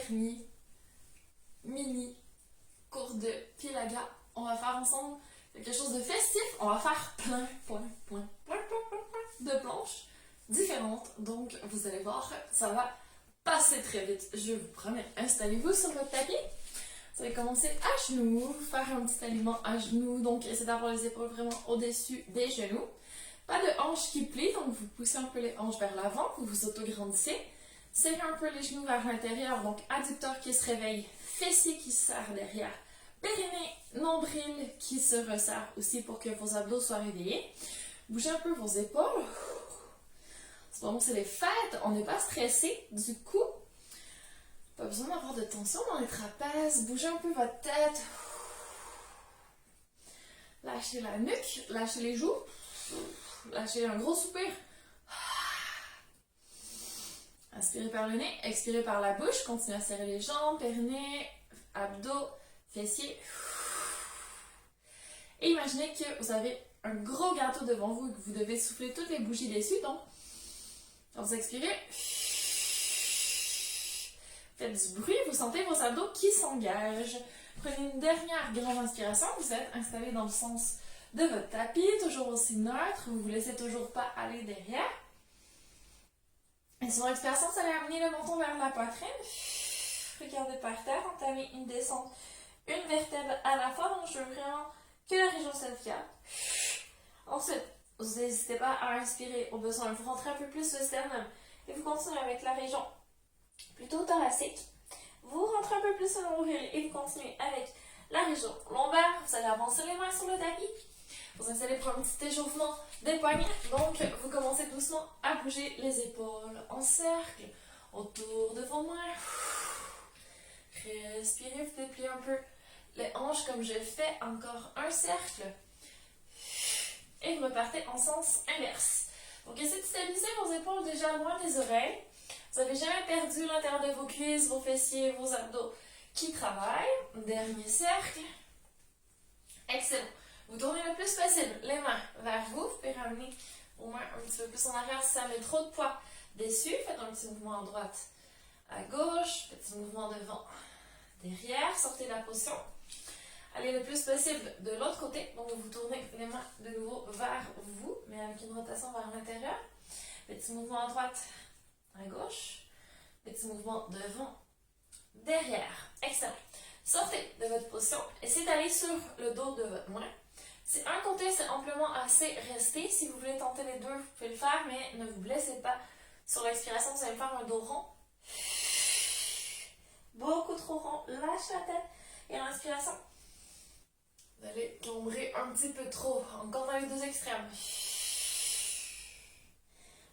dernier mini cours de Pilaga. On va faire ensemble quelque chose de festif. On va faire plein de planches différentes. Donc, vous allez voir, ça va passer très vite. Je vous promets. Installez-vous sur votre tapis. Vous allez commencer à genoux, faire un petit alignement à genoux. Donc, essayez d'avoir les épaules vraiment au-dessus des genoux. Pas de hanches qui plient, donc vous poussez un peu les hanches vers l'avant, vous vous autograndissez. Serrez un peu les genoux vers l'intérieur, donc adducteur qui se réveille, fessier qui se serre derrière, périnée, nombril qui se resserre aussi pour que vos abdos soient réveillés. Bougez un peu vos épaules. En ce moment, c'est les fêtes, on n'est pas stressé, du coup, pas besoin d'avoir de tension dans les trapèzes. Bougez un peu votre tête. Lâchez la nuque, lâchez les joues. Lâchez un gros soupir. Inspirez par le nez, expirez par la bouche. Continuez à serrer les jambes, périnée, abdos, fessiers. Et imaginez que vous avez un gros gâteau devant vous et que vous devez souffler toutes les bougies dessus. Donc, quand vous expirez, faites du bruit, vous sentez vos abdos qui s'engagent. Prenez une dernière grande inspiration. Vous êtes installé dans le sens de votre tapis, toujours aussi neutre. Vous ne vous laissez toujours pas aller derrière. Et sur l'expiration, vous allez amener le menton vers la poitrine. Regardez par terre, entamez une descente, une vertèbre à la fois. Donc, je veux vraiment que la région cervicale. Ensuite, vous n'hésitez pas à inspirer au besoin. Vous rentrez un peu plus le sternum. Et vous continuez avec la région plutôt thoracique. Vous rentrez un peu plus le nombril et vous continuez avec la région lombaire. Vous allez avancer les mains sur le tapis. Vous installez pour un petit échauffement des poignets. Donc, vous commencez doucement à bouger les épaules en cercle autour de vos mains. Respirez, vous dépliez un peu les hanches comme je fais. Encore un cercle. Et vous repartez en sens inverse. Donc, essayez de stabiliser vos épaules déjà loin des oreilles. Vous n'avez jamais perdu l'intérieur de vos cuisses, vos fessiers, vos abdos qui travaillent. Dernier cercle. Excellent. Vous tournez le plus possible les mains vers vous. Vous pouvez ramener vos mains un petit peu plus en arrière si ça met trop de poids dessus. Faites un petit mouvement à droite, à gauche. Petit mouvement devant, derrière. Sortez de la position. Allez le plus possible de l'autre côté. Donc, vous tournez les mains de nouveau vers vous, mais avec une rotation vers l'intérieur. Petit mouvement à droite, à gauche. Petit mouvement devant, derrière. Excellent. Sortez de votre position. Essayez d'aller sur le dos de votre main. Si un côté c'est amplement assez, restez. Si vous voulez tenter les deux, vous pouvez le faire, mais ne vous blessez pas. Sur l'expiration, vous allez faire un dos rond. Beaucoup trop rond. Lâchez la tête. Et à l'inspiration, vous allez tomber un petit peu trop. Encore dans les deux extrêmes.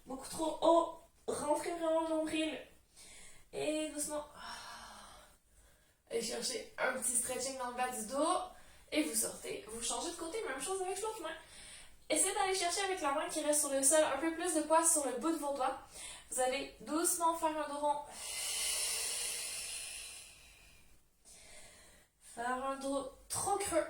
Beaucoup trop haut. Rentrez vraiment le nombril. Et doucement. Allez chercher un petit stretching dans le bas du dos. Et vous sortez. Vous changez de côté. Même chose avec l'autre main. Essayez d'aller chercher avec la main qui reste sur le sol un peu plus de poids sur le bout de vos doigts. Vous allez doucement faire un dos rond. Faire un dos trop creux.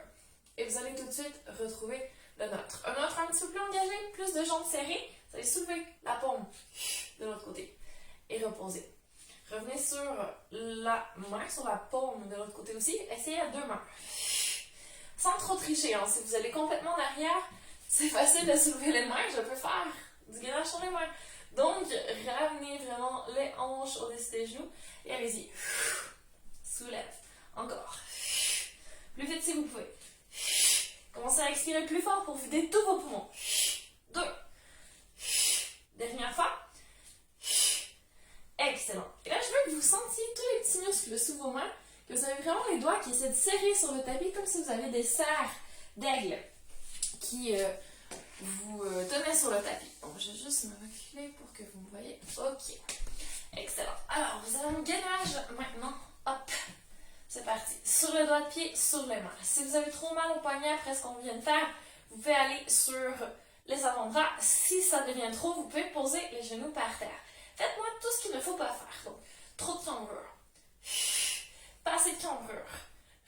Et vous allez tout de suite retrouver le neutre. Un neutre un petit peu plus engagé, plus de jambes serrées. Vous allez soulever la paume de l'autre côté et reposer. Revenez sur la main, sur la paume de l'autre côté aussi. Essayez à deux mains. Sans trop tricher. Hein. Si vous allez complètement en arrière, c'est facile de soulever les mains. Je peux faire du gainage sur les mains. Donc, ramenez vraiment les hanches au-dessus des genoux. Et allez-y. Soulève. Encore. Plus vite si vous pouvez. Commencez à expirer plus fort pour vider tous vos poumons. 2. Dernière fois. Excellent. Et là, je veux que vous sentiez tous les petits muscles sous vos mains, que vous avez vraiment les doigts qui essaient de serrer sur le tapis comme si vous avez des serres d'aigle qui vous tenaient sur le tapis. Donc, je vais juste me reculer pour que vous me voyez. Ok. Excellent. Alors, vous avez un gainage maintenant. Hop. C'est parti. Sur le doigt de pied, sur les mains. Si vous avez trop mal au poignet après ce qu'on vient de faire, vous pouvez aller sur les avant-bras. Si ça devient trop, vous pouvez poser les genoux par terre. Faites-moi tout ce qu'il ne faut pas faire. Donc, trop de cambrure. Pas assez de cambrure.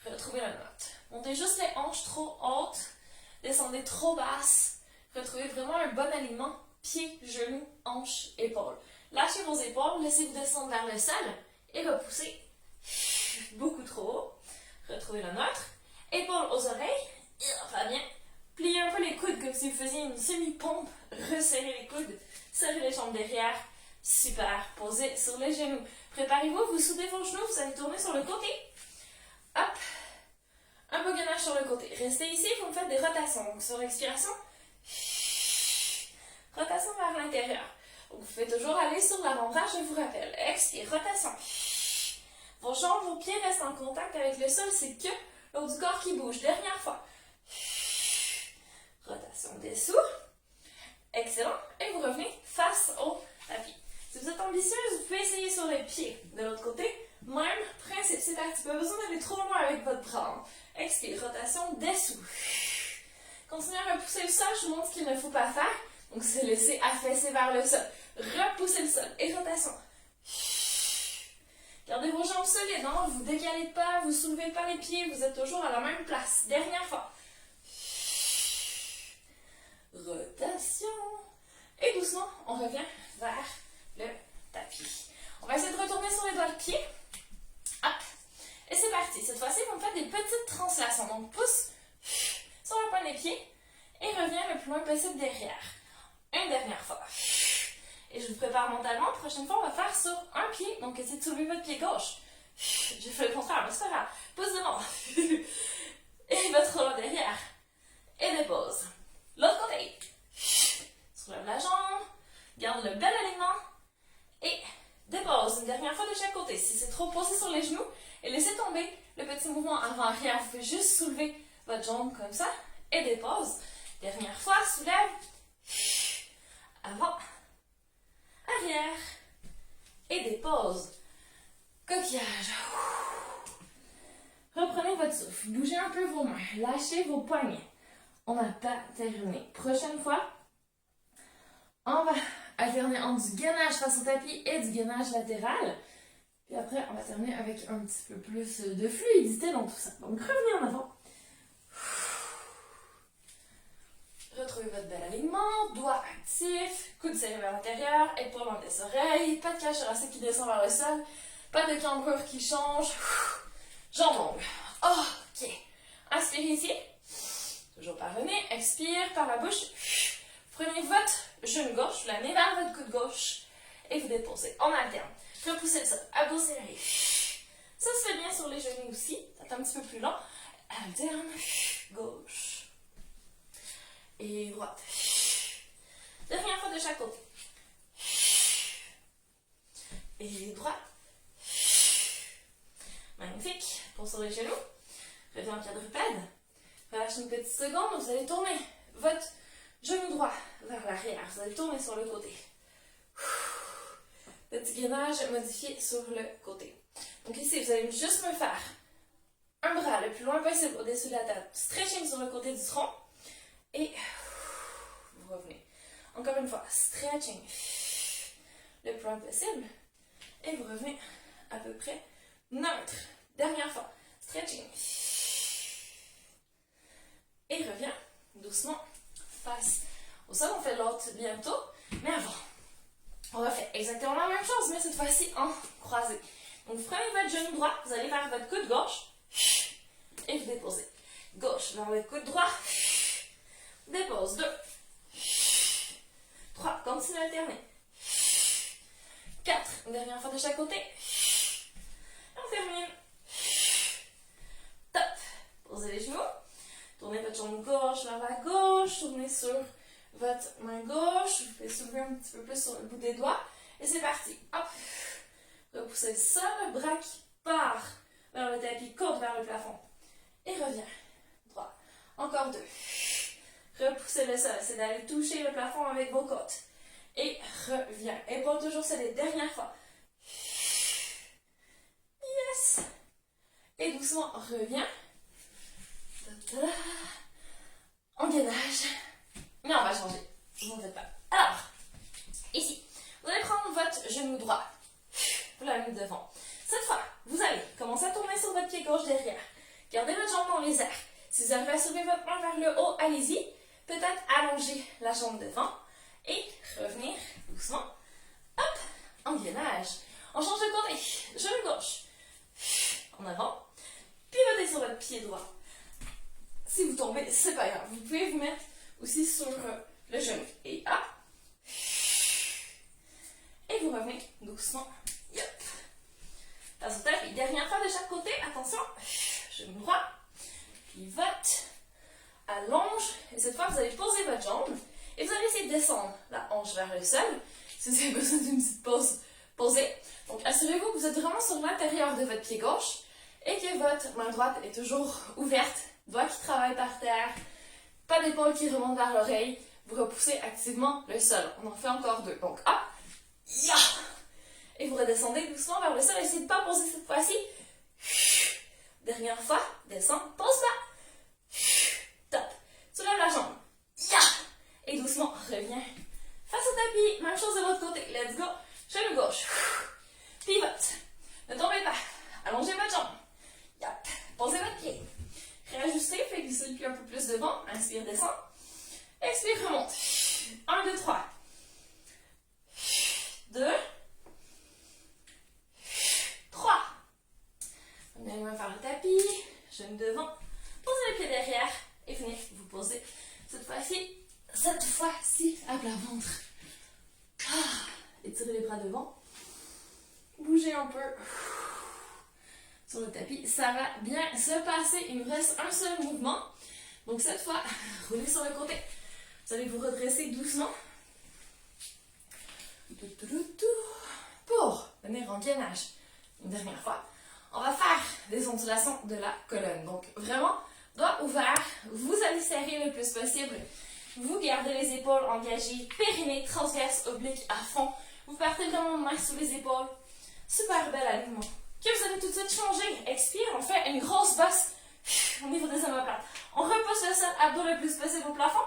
Retrouvez la note. Montez juste les hanches trop hautes. Descendez trop basses. Retrouvez vraiment un bon alignement. Pieds, genoux, hanches, épaules. Lâchez vos épaules. Laissez-vous descendre vers le sol. Et repoussez Beaucoup trop haut. Retrouvez le neutre. Épaules aux oreilles. Pas bien. Pliez un peu les coudes comme si vous faisiez une semi-pompe. Resserrez les coudes. Serrez les jambes derrière. Super. Posez sur les genoux. Préparez-vous, vous soudez vos genoux. Vous allez tourner sur le côté. Hop. Un beau gainage sur le côté. Restez ici, vous me faites des rotations. Donc sur l'expiration, rotation vers l'intérieur. Donc vous pouvez toujours aller sur l'avant-bras, je vous rappelle. Expire, rotation. Vos jambes, vos pieds restent en contact avec le sol, c'est que le haut du corps qui bouge. Dernière fois. Rotation dessous. Excellent. Et vous revenez face au tapis. Si vous êtes ambitieuse, vous pouvez essayer sur les pieds. De l'autre côté, même principe. C'est parti. Pas besoin d'aller trop loin avec votre bras. Expire, rotation dessous. Continuez à repousser le sol. Je vous montre ce qu'il ne faut pas faire. Donc, c'est laisser affaisser vers le sol. Repoussez le sol. Et rotation. Gardez vos jambes solides. Hein? Vous ne décalez pas, vous ne soulevez pas les pieds. Vous êtes toujours à la même place. Dernière fois. Rotation. Et doucement, on revient vers le tapis. On va essayer de retourner sur les doigts de pied. Hop. Et c'est parti. Cette fois-ci, vous me faites des petites translations. Donc, pouce sur le point des pieds et reviens le plus loin possible derrière. Une dernière fois. Et je vous prépare mentalement. Prochaine fois, on va faire sur un pied. Donc, essayez de soulever votre pied gauche. J'ai fait le contraire, mais c'est pas grave. Pouce devant. Et votre loin derrière. Et dépose. L'autre côté. Soulève la jambe. Garde le bel alignement. Et dépose. Une dernière fois de chaque côté. Si c'est trop, posé sur les genoux. Et laissez tomber le petit mouvement avant-arrière. Vous pouvez juste soulever votre jambe comme ça. Et dépose. Dernière fois. Soulève. Avant. Arrière. Et dépose. Coquillage. Reprenez votre souffle. Bougez un peu vos mains. Lâchez vos poignets. On n'a pas terminé. Prochaine fois, on va alterner entre du gainage face au tapis et du gainage latéral. Puis après, on va terminer avec un petit peu plus de fluidité dans tout ça. Donc, revenez en avant. Retrouvez votre bel alignement. Doigts actifs. Coude serré vers l'intérieur. Épaules dans les oreilles. Pas de cage thoracique qui descend vers le sol. Pas de cambrure qui change. Jambes longues. Ok. Inspirez ici. Toujours par le nez. Expire par la bouche. Prenez votre genou gauche. Vous l'amenez vers votre coude gauche. Et vous déposez. On alterne. Repoussez le sol. Abdos serrés. Ça se fait bien sur les genoux aussi. C'est un petit peu plus lent. Alterne. Gauche. Et droite. Dernière fois de chaque côté. Et droite. Magnifique. Pour sur les genoux. Revenez en quadrupède. Relâchez une petite seconde. Vous allez tourner votre genou droit vers l'arrière. Vous allez tourner sur le côté. Petit gainage modifié sur le côté. Donc ici, vous allez juste me faire un bras le plus loin possible au-dessus de la tête. Stretching sur le côté du tronc. Et vous revenez. Encore une fois, stretching le plus loin possible. Et vous revenez à peu près neutre. Dernière fois, stretching. Et reviens doucement face au sol. On fait l'autre bientôt. Mais avant, on refait exactement la même chose, mais cette fois-ci en croisé. Donc vous prenez votre genou droit, vous allez vers votre coude gauche. Et vous déposez. Gauche vers le coude droit. Dépose. 2. 3. Continuez à alterner. 4. Une dernière fois de chaque côté. Et on termine. Top. Posez les genoux. Tournez votre jambe gauche vers la gauche. Tournez sur votre main gauche. Vous pouvez soulever un petit peu plus sur le bout des doigts. Et c'est parti. Hop. Repoussez le sol. Bras qui part vers le tapis. Côte vers le plafond. Et reviens. Droit. Encore 2. Repoussez le sol, c'est d'aller toucher le plafond avec vos côtes. Et reviens. Épaules toujours solides. Dernière fois. Yes. Et doucement, reviens. En gainage. Mais on va changer. Ne vous en faites pas. Alors, ici, vous allez prendre votre genou droit. Vous l'amenez devant. Cette fois, vous allez commencer à tourner sur votre pied gauche derrière. Gardez votre jambe dans les airs. Si vous arrivez à soulever votre main vers le haut, allez-y. Peut-être allonger la jambe devant et revenir doucement. Hop, en gainage. On change de côté. Genou gauche. pied droit. Si vous tombez, c'est pas grave. Vous pouvez vous mettre aussi sur le genou. Et hop. Et vous revenez doucement. Yep. Passe au tapis. Dernière fois de chaque côté. Attention. Genou droit. Pivote. Allonge. Et cette fois, vous allez poser votre jambe. Et vous allez essayer de descendre la hanche vers le sol. Si vous avez besoin d'une petite pause, posez. Donc, assurez-vous que vous êtes vraiment sur l'intérieur de votre pied gauche et que votre main droite est toujours ouverte, doigt qui travaille par terre, pas d'épaule qui remonte vers l'oreille. Vous repoussez activement le sol. On en fait encore 2. Donc, hop, ya! Et vous redescendez doucement vers le sol. Essayez de ne pas poser cette fois-ci. Dernière fois, descends, pose pas. Top. Soulève la jambe. Ya! Et doucement, reviens. Face au tapis, même chose de l'autre côté. Let's go. Genou gauche. Pivote. Ne tombez pas. Allongez votre jambe. Yep. Posez votre pied. Réajustez, faites glisser le pied un peu plus devant. Inspire, descend. Expire, remonte. 1, 2, 3. 2. 3. Amenez les mains vers le tapis. Genou devant. Posez les pieds derrière. Et venez vous poser cette fois-ci à plat ventre. Étirez les bras devant. Bougez un peu sur le tapis. Ça va bien se passer. Il nous reste un seul mouvement. Donc cette fois, roulez sur le côté. Vous allez vous redresser doucement. Pour venir en gainage. Une dernière fois. On va faire des ondulations de la colonne. Donc vraiment, doigt ouvert. Vous allez serrer le plus possible. Vous gardez les épaules engagées. Périnée, transverse, oblique à fond. Vous partez vraiment main sous les épaules. Super bel alignement. Que vous allez tout de suite changer. Expire, on fait une grosse bosse au niveau des omoplates. On repousse le sol, abdos le plus possible au plafond.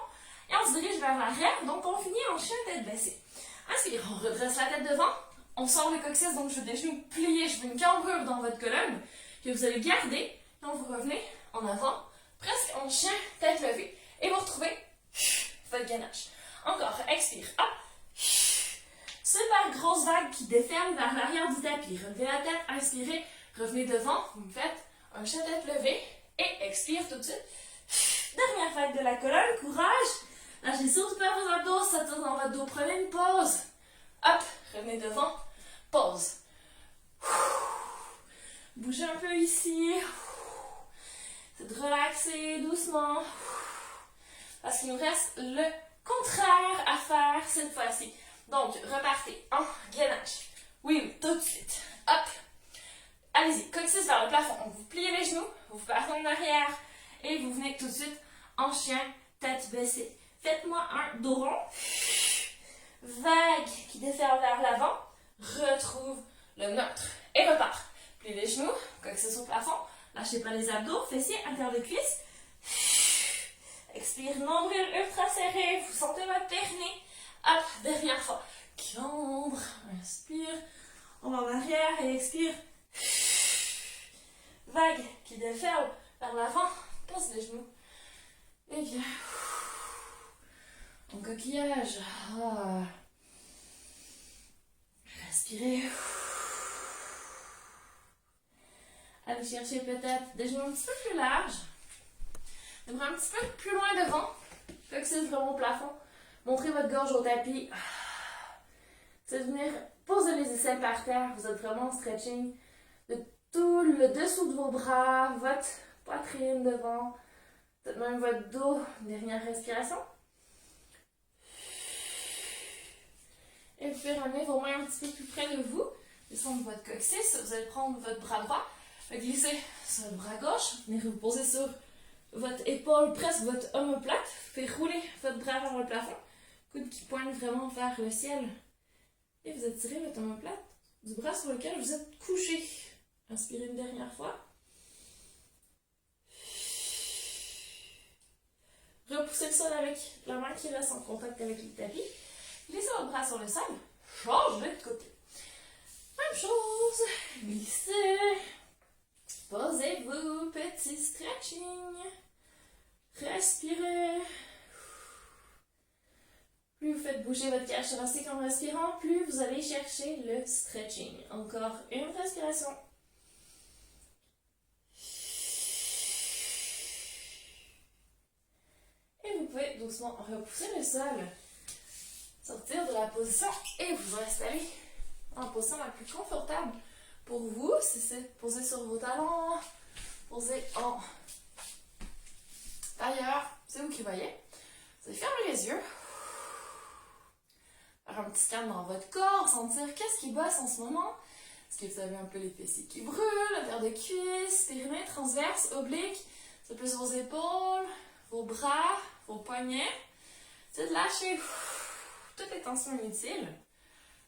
Et on se dirige vers l'arrière. Donc on finit en chien tête baissée. Inspire, on redresse la tête devant. On sort le coccyx, donc je veux des genoux pliés. Je veux une cambrure dans votre colonne que vous allez garder. Donc vous revenez en avant, presque en chien tête levée. Et vous retrouvez votre gainage. Encore, expire, hop. Super grosse vague qui déferle vers l'arrière du tapis. Relevez la tête, inspirez, revenez devant. Vous me faites un chien tête levée et expire tout de suite. Dernière vague de la colonne, courage. Lâchez surtout pas vos abdos, ça tourne dans votre dos. Prenez une pause. Hop, revenez devant, pause. Bougez un peu ici. C'est de relaxer doucement. Parce qu'il nous reste le contraire à faire cette fois-ci. Donc, repartez en gainage. Oui, tout de suite. Hop. Allez-y, coccyx vers le plafond. Donc, vous pliez les genoux, vous partez en arrière et vous venez tout de suite en chien, tête baissée. Faites-moi un dos rond. Vague qui déferle vers l'avant. Retrouve le neutre. Et repart. Pliez les genoux, coccyx au plafond. Lâchez pas les abdos, fessiers, intérieur de cuisse. Expire, nombril ultra serré. Vous sentez votre périnée. Hop, dernière fois. Cambre. Inspire. On va en arrière et expire. Vague qui déferle vers l'avant. Pose les genoux. Et bien. En coquillage. Respirez. Allez chercher peut-être des genoux un petit peu plus larges. Un petit peu plus loin devant. Coccyx vraiment au plafond. Montrez votre gorge au tapis. C'est de venir poser les aisselles par terre. Vous êtes vraiment en stretching de tout le dessous de vos bras, votre poitrine devant, peut-être même votre dos. Dernière respiration. Et vous pouvez ramener vos mains un petit peu plus près de vous. Descendre votre coccyx. Vous allez prendre votre bras droit, glisser sur le bras gauche. Venir vous poser sur votre épaule, presque votre omoplate. Faites rouler votre bras vers le plafond. Coude qui pointe vraiment vers le ciel. Et vous étirez votre omoplate du bras sur lequel vous êtes couché. Inspirez une dernière fois. Repoussez le sol avec la main qui reste en contact avec le tapis. Glissez votre bras sur le sol. Change de l'autre côté. Même chose. Glissez. Posez-vous. Petit stretching. Respirez. Plus vous faites bouger votre cage thoracique en respirant, plus vous allez chercher le stretching. Encore une respiration. pouvez doucement repousser le sol, sortir de la position et vous installer en position la plus confortable pour vous. Si c'est poser sur vos talons, poser en tailleur, c'est vous qui voyez. Vous allez fermer les yeux, faire un petit scan dans votre corps, sentir qu'est-ce qui bosse en ce moment. Est-ce que vous avez un peu les fessiers qui brûlent, la paire de cuisses, périnée, transverse, oblique, c'est plus vos épaules, vos bras, vos poignets. C'est de lâcher toutes les tensions inutiles,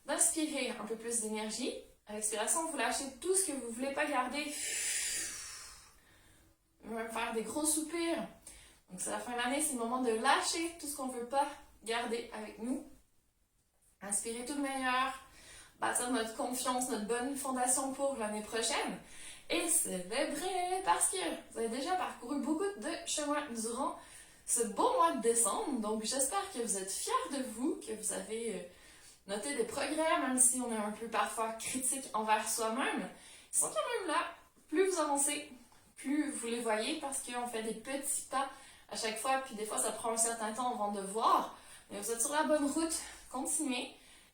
d'inspirer un peu plus d'énergie. À l'expiration, vous lâchez tout ce que vous ne voulez pas garder. Vous allez faire des gros soupirs. Donc, c'est la fin de l'année, c'est le moment de lâcher tout ce qu'on ne veut pas garder avec nous. Inspirez tout le meilleur, bâtir notre confiance, notre bonne fondation pour l'année prochaine. Et célébrer parce que vous avez déjà parcouru beaucoup de chemin durant ce beau mois de décembre. Donc, j'espère que vous êtes fiers de vous, que vous avez noté des progrès, même si on est un peu parfois critique envers soi-même. Ils sont quand même là. Plus vous avancez, plus vous les voyez parce qu'on fait des petits pas à chaque fois. Puis des fois, ça prend un certain temps avant de voir. Mais vous êtes sur la bonne route. Continuez.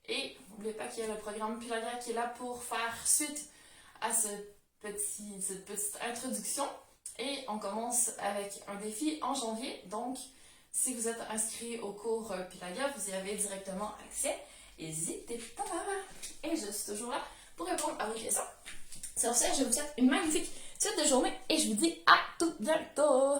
Et n'oubliez pas qu'il y a le programme Pilagra qui est là pour faire suite à cette petite introduction. Et on commence avec un défi en janvier. Donc, si vous êtes inscrit au cours Pilagra, vous y avez directement accès. N'hésitez pas. Et je suis toujours là pour répondre à vos questions. Sur ce, je vous souhaite une magnifique suite de journée et je vous dis à tout bientôt.